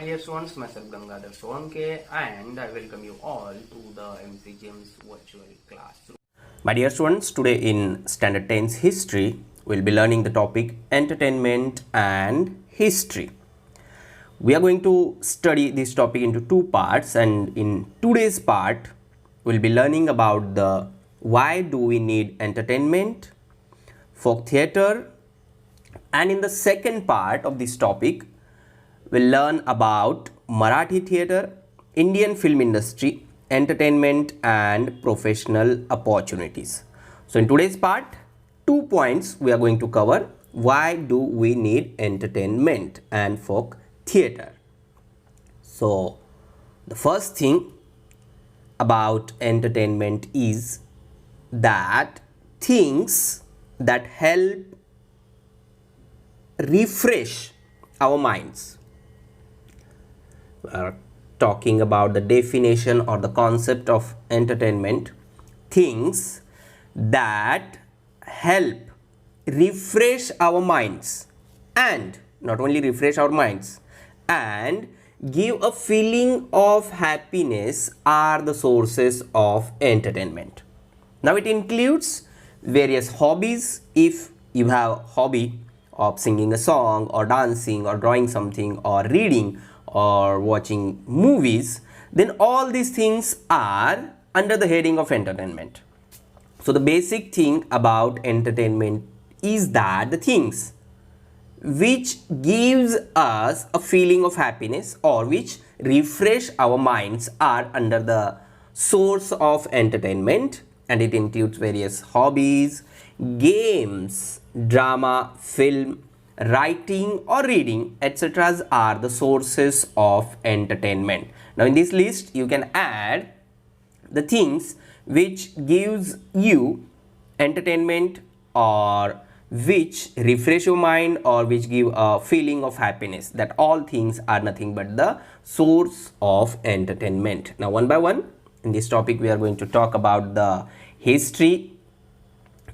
dear students, myself Gangadhar Sonke, and I welcome you all to the MCGM's virtual classroom. My dear students, today in Standard 10's History, we'll be learning the topic Entertainment and History. We are going to study this topic into two parts, and in today's part, we'll be learning about the why do we need entertainment, folk theatre, and in the second part of this topic, we'll learn about Marathi theatre, Indian film industry, entertainment and professional opportunities. So in today's part, 2 points we are going to cover. Why do we need entertainment and folk theatre? So the first thing about entertainment is that things that help refresh our minds. We are talking about the definition or the concept of entertainment. Things that help refresh our minds, and not only refresh our minds and give a feeling of happiness are the sources of entertainment. Now it includes various hobbies. If you have a hobby of singing a song or dancing or drawing something or reading or watching movies, then all these things are under the heading of entertainment. So the basic thing about entertainment is that the things which gives us a feeling of happiness or which refresh our minds are under the source of entertainment, and it includes various hobbies, games, drama, film, writing or reading, etc. are the sources of entertainment. Now in this list you can add the things which gives you entertainment or which refresh your mind or which give a feeling of happiness. That all things are nothing but the source of entertainment. Now one by one in this topic we are going to talk about the history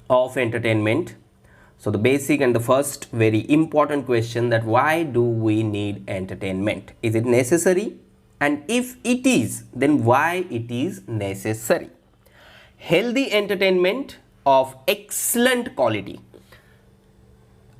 of entertainment. So the basic and the first very important question, that why do we need entertainment? Is it necessary? And if it is, then why it is necessary? Healthy entertainment of excellent quality.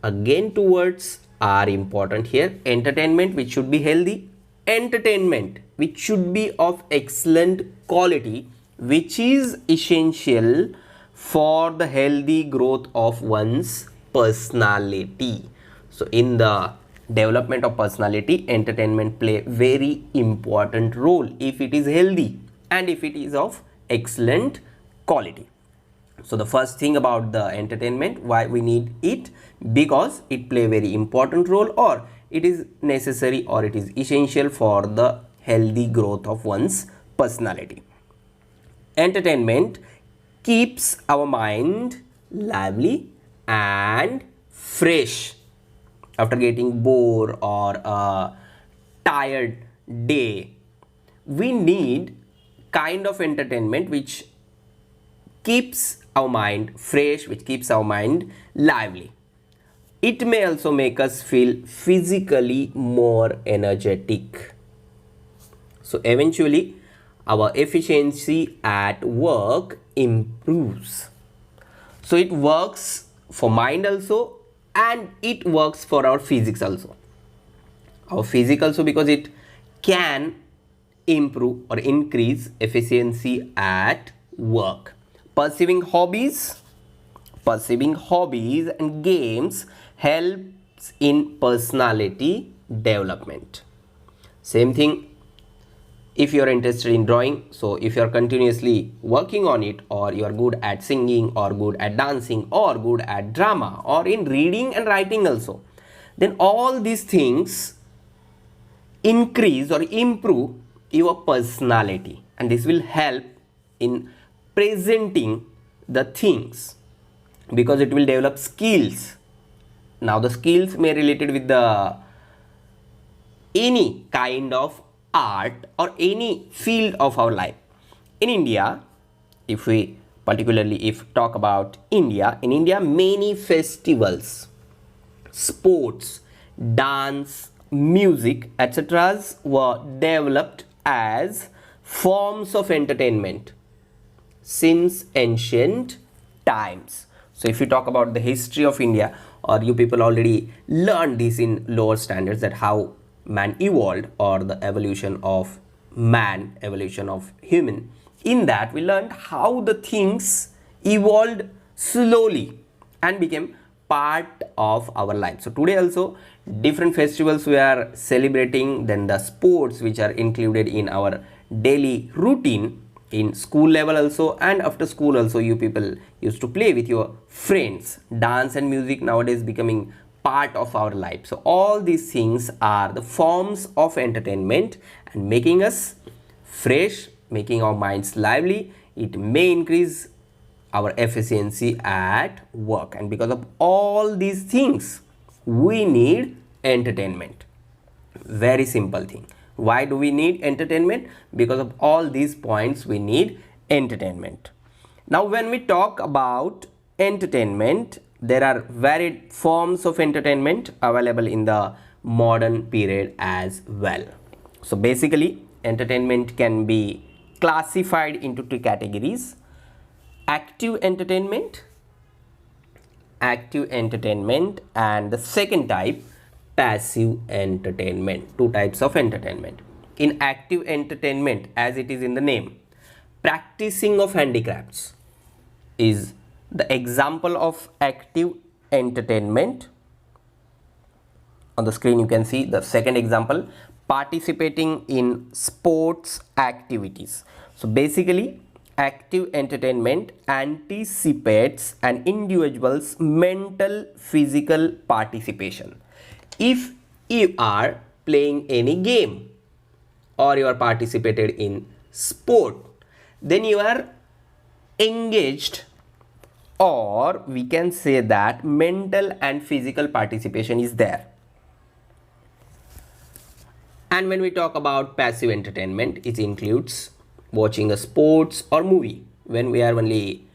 Again, two words are important here. Entertainment which should be healthy, entertainment which should be of excellent quality, which is essential for the healthy growth of one's personality. So in the development of personality, entertainment play very important role if it is healthy and if it is of excellent quality. So the first thing about the entertainment, why we need it, because it play very important role, or it is necessary or it is essential for the healthy growth of one's personality. Entertainment keeps our mind lively and fresh after getting bored or a tired day. We need kind of entertainment which keeps our mind fresh, which keeps our mind lively. It may also make us feel physically more energetic. So eventually our efficiency at work improves. So it works for mind also, and it works for our physics also. Our physics also, because it can improve or increase efficiency at work. Pursuing hobbies and games helps in personality development. Same thing if you are interested in drawing. So if you are continuously working on it, or you are good at singing or good at dancing or good at drama or in reading and writing also, then all these things increase or improve your personality, and this will help in presenting the things, because it will develop skills. Now the skills may related with the any kind of art or any field of our life. In India, if we particularly talk about India, in India many festivals, sports, dance, music, etc. were developed as forms of entertainment since ancient times. So if you talk about the history of India, or you people already learned this in lower standards, that how man evolved, or the evolution of man, evolution of human, in that we learned how the things evolved slowly and became part of our life. So today also different festivals we are celebrating, then the sports which are included in our daily routine in school level also, and after school also you people used to play with your friends. Dance and music nowadays becoming part of our life. So all these things are the forms of entertainment and making us fresh, making our minds lively. It may increase our efficiency at work, and because of all these things we need entertainment. Very simple thing. Why do we need entertainment? Because of all these points we need entertainment. Now when we talk about entertainment, there are varied forms of entertainment available in the modern period as well. So basically entertainment can be classified into two categories: active entertainment, and the second type, passive entertainment. Two types of entertainment. In active entertainment, as it is in the name, practicing of handicrafts is the example of active entertainment. On the screen you can see the second example, participating in sports activities. So basically active entertainment anticipates an individual's mental physical participation. If you are playing any game or you are participated in sport, then you are engaged, or we can say that mental and physical participation is there. And when we talk about passive entertainment, it includes watching a sports or movie when we are only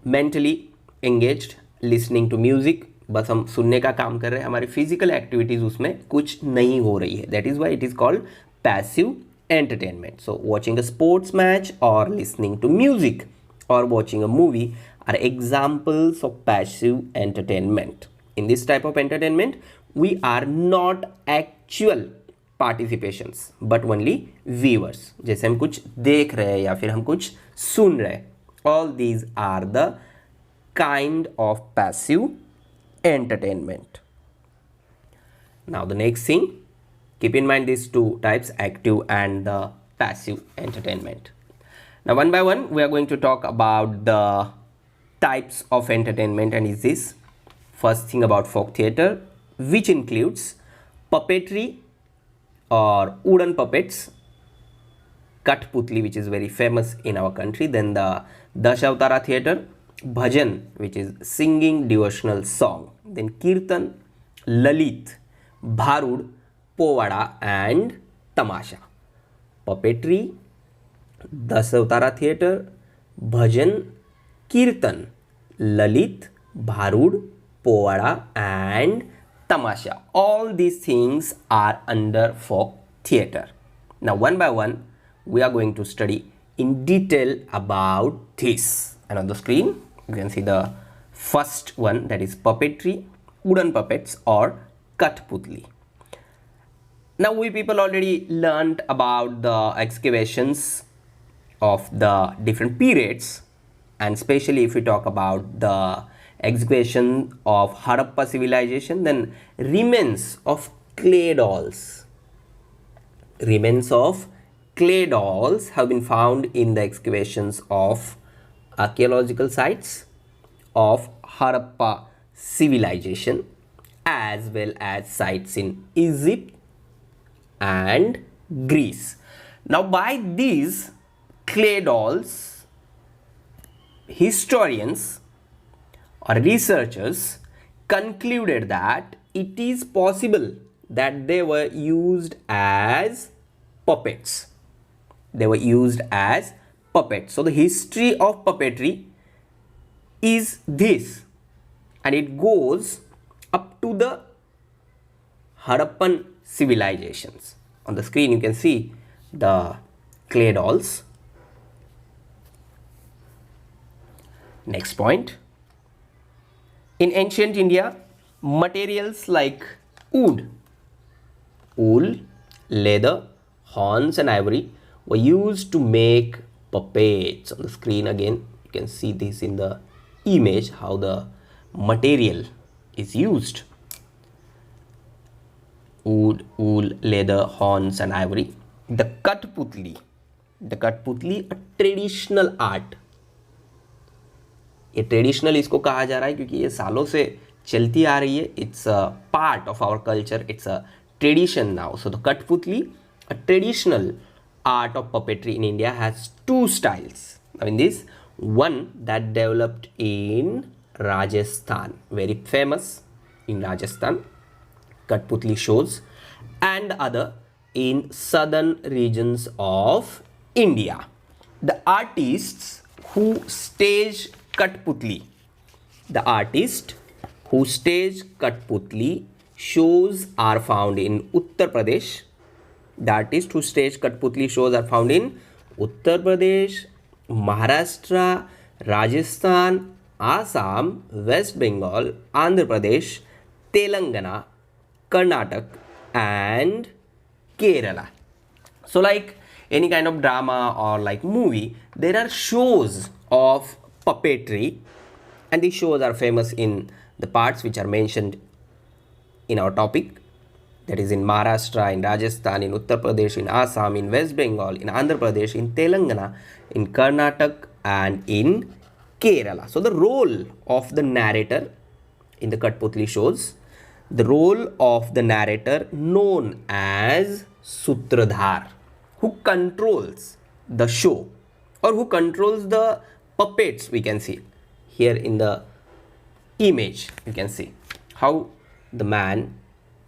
mentally engaged, listening to music, बस हम सुनने का काम कर रहे हैं, हमारी physical activities उसमें कुछ नहीं हो रही है. That is why it is called passive entertainment. So watching a sports match or listening to music or watching a movie are examples of passive entertainment. In this type of entertainment, we are not actual participations but only viewers. जैसे हम कुछ देख रहे हैं या फिर हम कुछ सुन रहे हैं. All these are the kind of passive entertainment. Now the next thing, keep in mind these two types, active and the passive entertainment. Now one by one we are going to talk about the types of entertainment, and is this first thing about folk theater, which includes puppetry or wooden puppets, Kathputli, which is very famous in our country, then the Dashavatara Theater, Bhajan, which is singing devotional song, then Kirtan, Lalit, Bharud, Povada and Tamasha. Puppetry, Dashavatara Theater, Bhajan, Kirtan, Lalit, Bharud, Povada and Tamasha. All these things are under folk theater. Now one by one we are going to study in detail about this. And on the screen you can see the first one, that is puppetry, wooden puppets or Kathputli. Now we people already learned about the excavations of the different periods, and especially if we talk about the excavation of Harappa civilization, then remains of clay dolls. Remains of clay dolls have been found in the excavations of archaeological sites of Harappa civilization, as well as sites in Egypt and Greece. Now by these clay dolls, historians or researchers concluded that it is possible that they were used as puppets. They were used as puppets. So the history of puppetry is this, and it goes up to the Harappan civilizations. On the screen you can see the clay dolls. Next point. In ancient India, materials like wood, wool, leather, horns and ivory were used to make puppets. On the screen again you can see this in the image, how the material is used. Wood, wool, leather, horns and ivory. The Kathputli, a traditional art. ये traditional इसको कहा जा रहा है क्योंकि ये सालों से चलती आ रही है. It's a part of our culture, it's a tradition now. So the kathputli, a traditional art of puppetry in India, has two styles. Now in this, one that developed in Rajasthan, very famous in Rajasthan, Kathputli shows, and the other in southern regions of India. The artists who stage Kathputli, shows are found in Uttar Pradesh. The artists who stage Kathputli shows are found in Uttar Pradesh, Maharashtra, Rajasthan, Assam, West Bengal, Andhra Pradesh, Telangana, Karnataka and Kerala. So like any kind of drama or like movie, there are shows of puppetry, and these shows are famous in the parts which are mentioned in our topic, that is in Maharashtra, in Rajasthan, in Uttar Pradesh, in Assam, in West Bengal, in Andhra Pradesh, in Telangana, in Karnataka and in Kerala. So the role of the narrator in the Kathputli shows, the role of the narrator known as Sutradhar, who controls the show or who controls the puppets. We can see here in the image, you can see how the man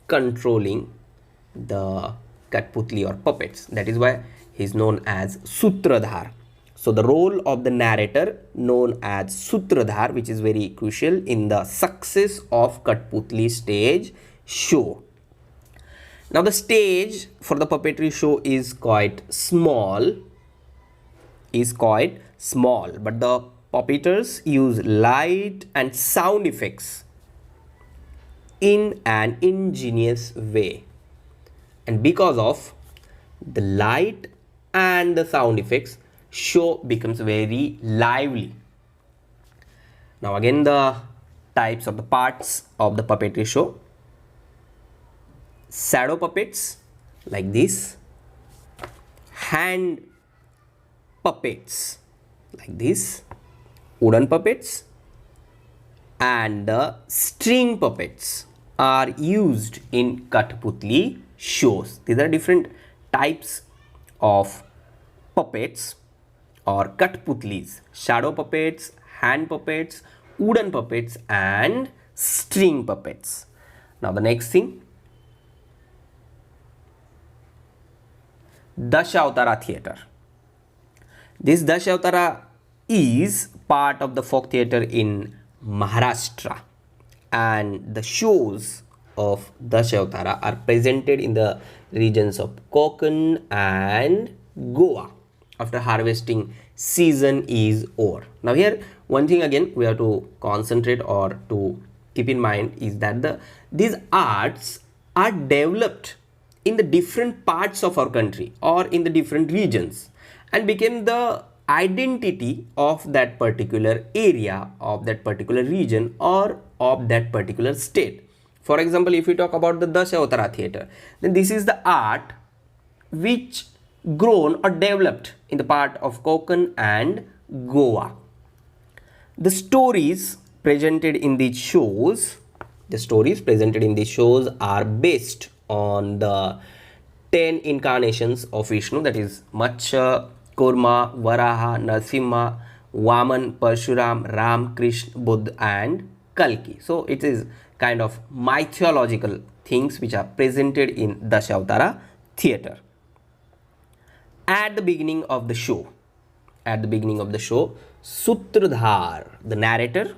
controlling the Kathputli or puppets. That is why he is known as Sutradhar. So the role of the narrator known as Sutradhar, which is very crucial in the success of Kathputli stage show. Now the stage for the puppetry show is quite small, but the puppeteers use light and sound effects in an ingenious way, and because of the light and the sound effects, show becomes very lively. Now again, the types of the parts of the puppetry show: shadow puppets like this, hand puppets like this, wooden puppets, and the string puppets are used in Kathputli shows. These are different types of puppets or Kathputlis: shadow puppets, hand puppets, wooden puppets and string puppets. Now the next thing, Dashavatara Theater. This Dashavatara is part of the folk theater in Maharashtra, and the shows of Dashavatara are presented in the regions of Konkan and Goa after harvesting season is over. Now here, one thing again we have to concentrate or to keep in mind is that these arts are developed in the different parts of our country or in the different regions and became the identity of that particular area, of that particular region or of that particular state. For example, if we talk about the Dashavatara Theater, then this is the art which grown or developed in the part of Konkan and Goa. The stories presented in these shows, are based on the 10 incarnations of Vishnu, that is Matsya, Kurma, Varaha, Narsimha, Vaman, Parshuram, Ram, Krishna, Buddha and Kalki. So it is kind of mythological things which are presented in Dashavatara Theater. At the beginning of the show, Sutradhar, the narrator,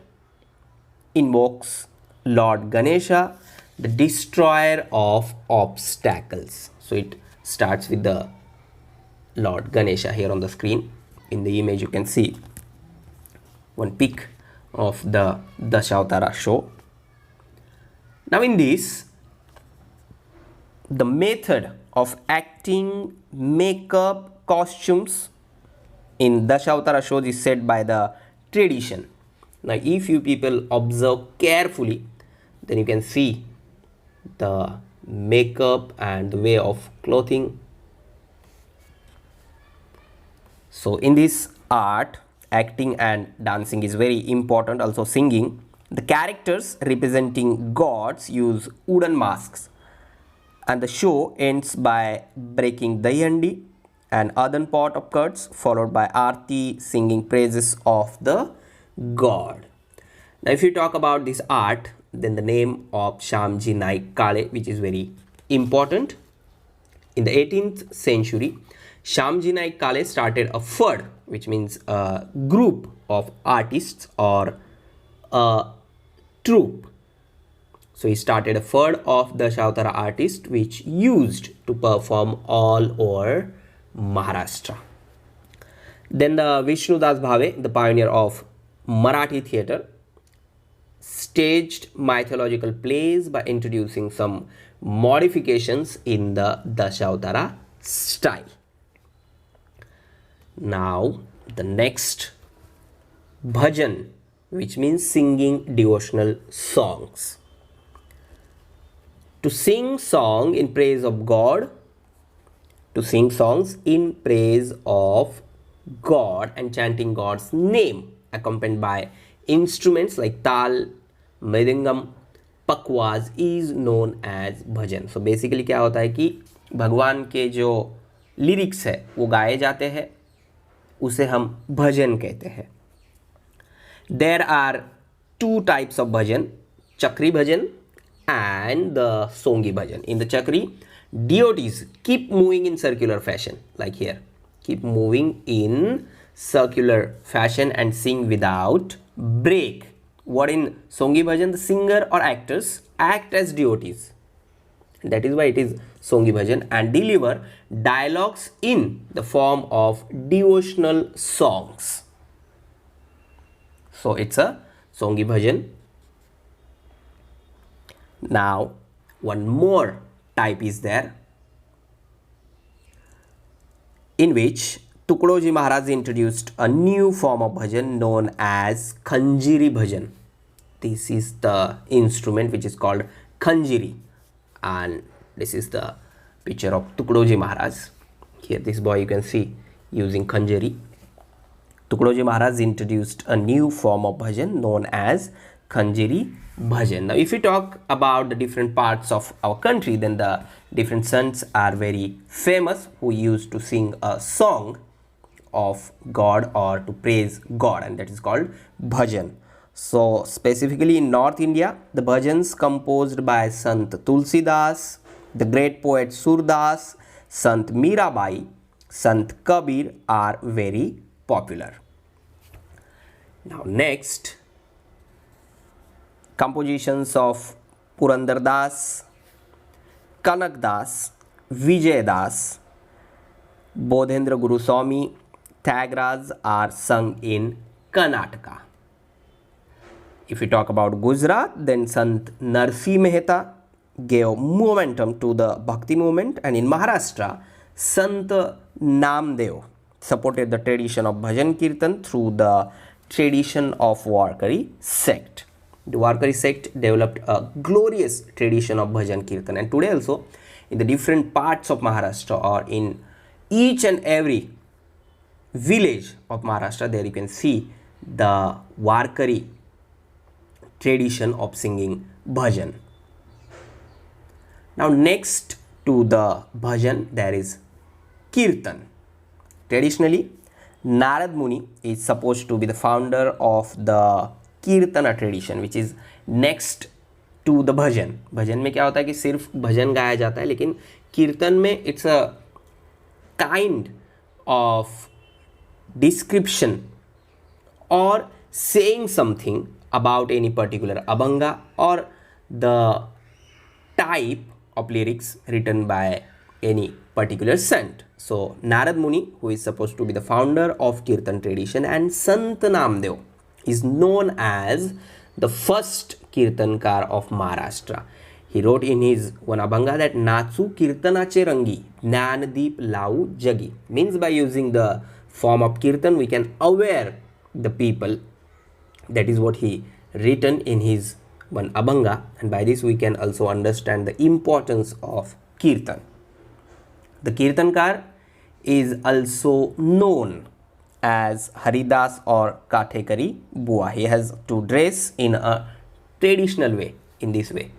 invokes Lord Ganesha, the destroyer of obstacles. So it starts with the Lord Ganesha here on the screen. In the image you can see one pic of the Dashavatara show. Now in this, the method of acting, makeup, costumes in Dashavatara shows is set by the tradition. Now if you people observe carefully, then you can see the makeup and the way of clothing. So in this art, acting and dancing is very important, also singing. The characters representing gods use wooden masks, and the show ends by breaking dayandi, an earthen pot of curds, followed by Aarti singing praises of the god. Now if you talk about this art, then the name of Shyamji Naik Kale, which is very important. In the 18th century, Shyamji Naik Kale started a FUD, which means a group of artists or a troupe. So he started a FUD of the Dashavatara artists which used to perform all over Maharashtra. Then the Vishnudas Bhave, the pioneer of Marathi theatre, staged mythological plays by introducing some modifications in the Dashavatara style. Now the next, bhajan, which means singing devotional songs. To sing song in praise of God, to sing songs in praise of God and chanting God's name, accompanied by instruments like tal, mridangam, pakwas, is known as bhajan. So basically क्या होता है कि भगवान के जो lyrics है वो गाए जाते हैं, उसे हम भजन कहते हैं. There are two types of bhajan, chakri bhajan and the songi bhajan. In the chakri, devotees keep moving in circular fashion, like here, keep moving in circular fashion and sing without break. What in songi bhajan, the singer or actors act as devotees, that is why it is songi bhajan, and deliver dialogues in the form of devotional songs. So it's a songi bhajan. Now one more type is there, in which Tukdoji Maharaj introduced a new form of bhajan known as Kanjiri Bhajan. This is the instrument which is called Kanjiri, and this is the picture of Tukdoji Maharaj. Here this boy you can see using Kanjiri. Tukdoji Maharaj introduced a new form of bhajan known as Kanjiri Bhajan. Now if we talk about the different parts of our country, then the different sants are very famous who used to sing a song of God or to praise God, and that is called bhajan. So specifically in North India, the bhajans composed by Sant Tulsidas, the great poet Surdas, Sant Mirabai, Sant Kabir are very popular. Now next, compositions of Purandar Das, Kanak Das, Vijay Das, Bodhendra Guru Swami, Tyagaraja are sung in Karnataka. If we talk about Gujarat, then Sant Narsi Mehta gave momentum to the Bhakti movement, and in Maharashtra, Sant Namdev supported the tradition of Bhajan Kirtan through the tradition of Warkari sect. The Warkari sect developed a glorious tradition of Bhajan Kirtan, and today also in the different parts of Maharashtra or in each and every village of Maharashtra, there you can see the Warkari tradition of singing bhajan. Now next to the bhajan, there is Kirtan. Traditionally, Narad Muni is supposed to be the founder of the Kirtana tradition, which is next to the bhajan. Bhajan में क्या होता है कि सिर्फ भजन गाया जाता है, लेकिन कीर्तन में it's a kind of description or saying something about any particular abhanga or the type of lyrics written by any particular sant. So Narad Muni, who is supposed to be the founder of Kirtan tradition, and Sant Namdev is known as the first Kirtankar of Maharashtra. He wrote in his one Abhanga that Nachu Kirtanache Rangi Jnandeep Lau Jagi. Means by using the form of Kirtan we can aware the people. That is what he written in his one Abhanga, and by this we can also understand the importance of Kirtan. The Kirtankar is also known as Haridas or Kathekari Bua. He has to dress in a traditional way, in this way.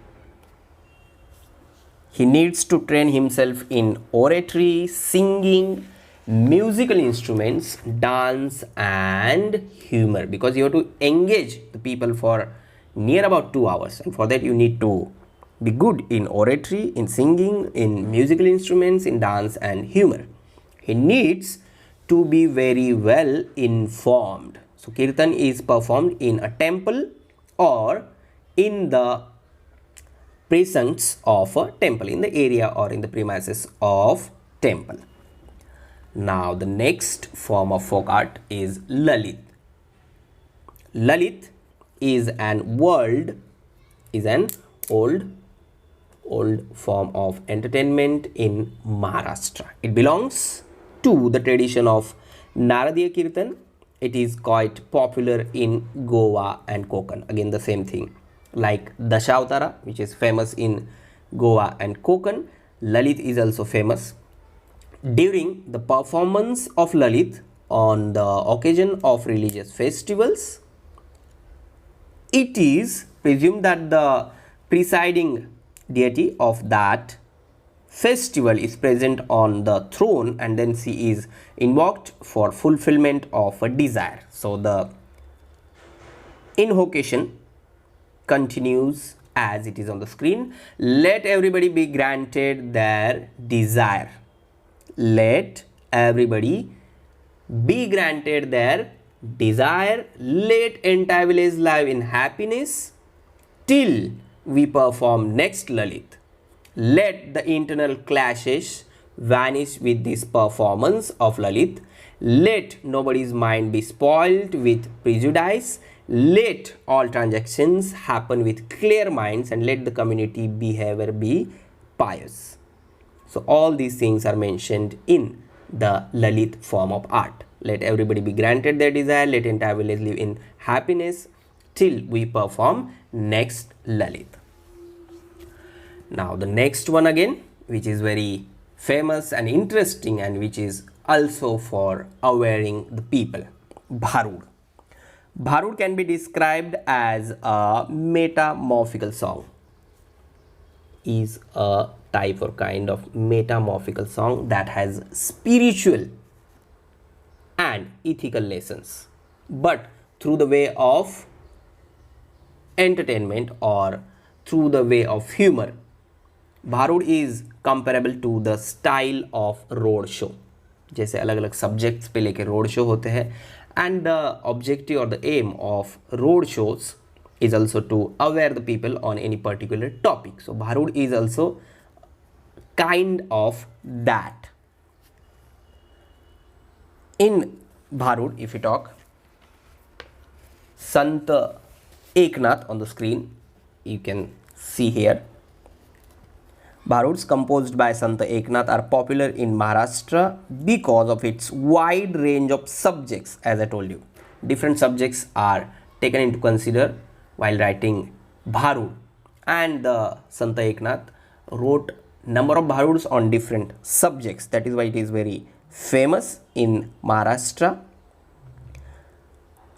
He needs to train himself in oratory, singing, musical instruments, dance and humor, because you have to engage the people for near about 2 hours, and for that you need to be good in oratory, in singing, in musical instruments, in dance and humor. He needs to be very well informed. So Kirtan is performed in a temple or in the precincts of a temple, in the area or in the premises of temple. Now the next form of folk art is Lalit. Lalit is an old form of entertainment in Maharashtra. It belongs to the tradition of Naradiya Kirtan. It is quite popular in Goa and Konkan. Again the same thing. Like Dashavatara, which is famous in Goa and Konkan, Lalit is also famous. During the performance of Lalit on the occasion of religious festivals, it is presumed that the presiding deity of that festival is present on the throne, and then she is invoked for fulfillment of a desire. So the invocation continues as it is on the screen. Let everybody be granted their desire. Let everybody be granted their desire. Let entire village live in happiness till we perform next Lalit. Let the internal clashes vanish with this performance of Lalit. Let nobody's mind be spoiled with prejudice. Let all transactions happen with clear minds, and let the community behavior be pious. So all these things are mentioned in the Lalit form of art. Let everybody be granted their desire. Let entire village live in happiness till we perform next Lalit. Now the next one again, which is very famous and interesting, and which is also for awareing the people, Bharud. Bharud can be described as a metamorphical song. Is a type or kind of metamorphical song that has spiritual and ethical lessons, but through the way of entertainment or through the way of humor. Bharud is comparable to the style of road show. जैसे अलग अलग subjects पे लेके road show होते हैं, and the objective or the aim of road shows is also to aware the people on any particular topic. So Bharud is also kind of that. In Bharud, if we talk, Sant Eknath on the screen, you can see here. Bharuds composed by Sant Eknath are popular in Maharashtra because of its wide range of subjects. As I told you, different subjects are taken into consider while writing Bharud, and the Sant Eknath wrote number of Bharuds on different subjects. That is why it is very famous in Maharashtra,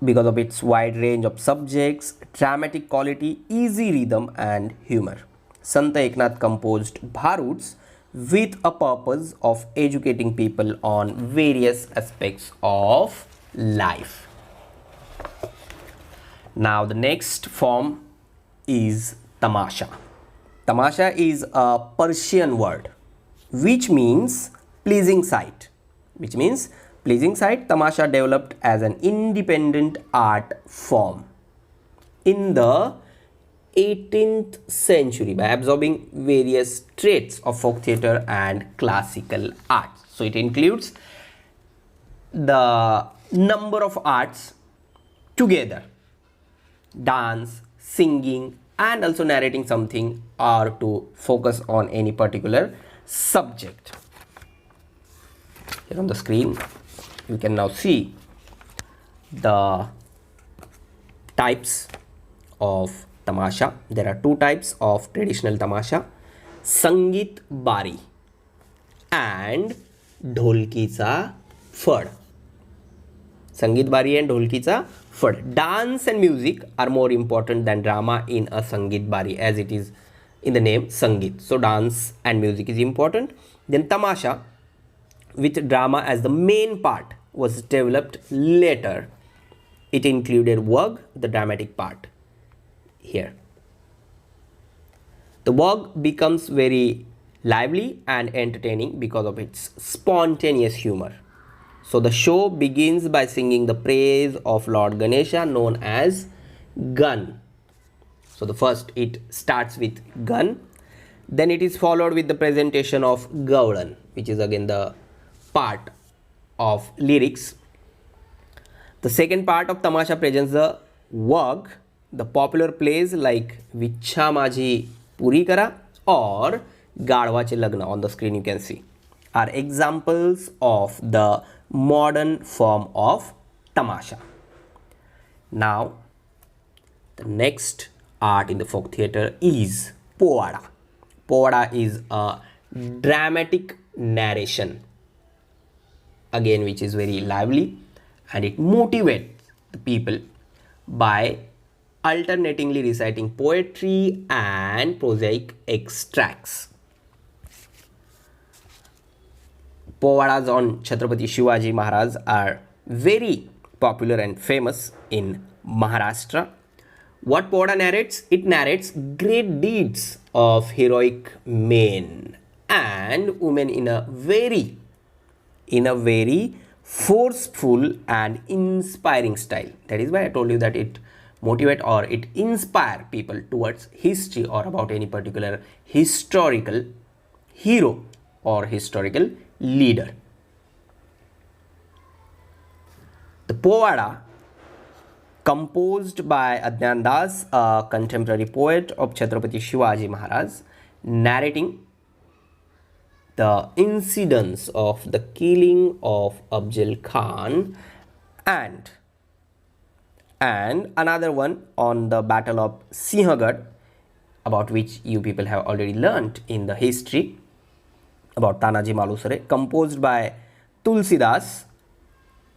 because of its wide range of subjects, dramatic quality, easy rhythm and humor. Sant Eknath composed Bharuds with a purpose of educating people on various aspects of life. Now the next form is Tamasha. Tamasha is a Persian word which means pleasing sight. Tamasha developed as an independent art form in the 18th century by absorbing various traits of folk theatre and classical arts. So it includes the number of arts together: dance, singing, and also narrating something, or to focus on any particular subject. Here on the screen you can now see the types of tamasha. There are two types of traditional tamasha: Sangeet Bari and Dholkicha Fad. Sangeet Bari and Dholkicha Fad. Dance and music are more important than drama in a Sangeet Bari, as it is in the name Sangeet. So dance and music is important. Then Tamasha, with drama as the main part, was developed later. It included Wag, the dramatic part. Here the Wag becomes very lively and entertaining because of its spontaneous humor. So the show begins by singing the praise of Lord Ganesha, known as Gun. So the first, it starts with Gun, then it is followed with the presentation of Gaudan, which is again the part of lyrics. The second part of Tamasha presents the Wag. The popular plays like Vichha Majhi Puri Kara or Gadwache Lagna, on the screen you can see, are examples of the modern form of Tamasha. Now, the next art in the folk theatre is Povada. Povada is a dramatic narration, again, which is very lively, and it motivates the people by alternatingly reciting poetry and prosaic extracts. Povadas on Chhatrapati Shivaji Maharaj are very popular and famous in Maharashtra. What Povada narrates? It narrates great deeds of heroic men and women in a very forceful and inspiring style. That is why I told you that it motivate or it inspire people towards history or about any particular historical hero or historical leader. The Povada, composed by Adnan Das, a contemporary poet of Chhatrapati Shivaji Maharaj, narrating the incidents of the killing of Afzal Khan, and another one on the Battle of Sinhagad, about which you people have already learnt in the history about Tanaji Malusare, composed by Tulsidas,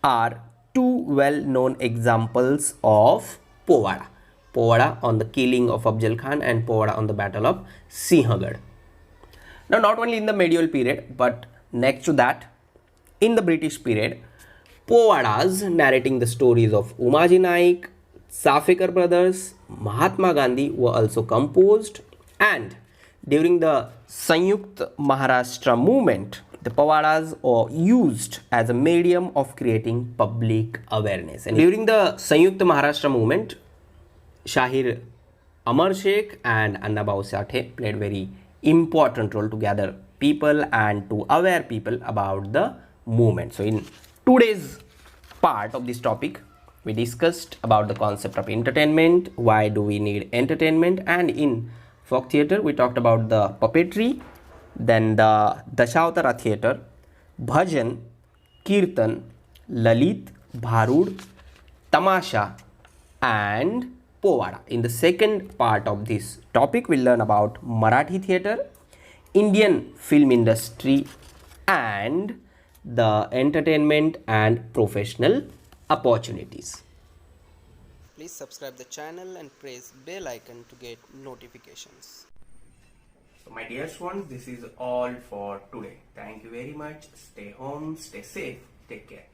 are two well-known examples of Povada. Povada on the killing of Afzal Khan and Povada on the Battle of Sinhagad. Now, not only in the medieval period, but next to that, in the British period, Povadas narrating the stories of Umaji Naik, Safekar brothers, Mahatma Gandhi were also composed, and during the Sanyukt Maharashtra movement, the Povadas were used as a medium of creating public awareness. And during the Sanyukt Maharashtra movement, Shahir Amar Sheikh and Annabhau Sathe played very important role to gather people and to aware people about the movement. So in today's part of this topic, we discussed about the concept of entertainment, why do we need entertainment, and in folk theatre we talked about the puppetry, then the Dashavatara Theater, Bhajan, Kirtan, Lalit, Bharud, Tamasha and Povada. In the second part of this topic, we'll learn about Marathi theatre, Indian film industry and the entertainment and professional opportunities. Please subscribe the channel and press bell icon to get notifications. So my dear ones, this is all for today. Thank you very much. Stay home, stay safe, take care.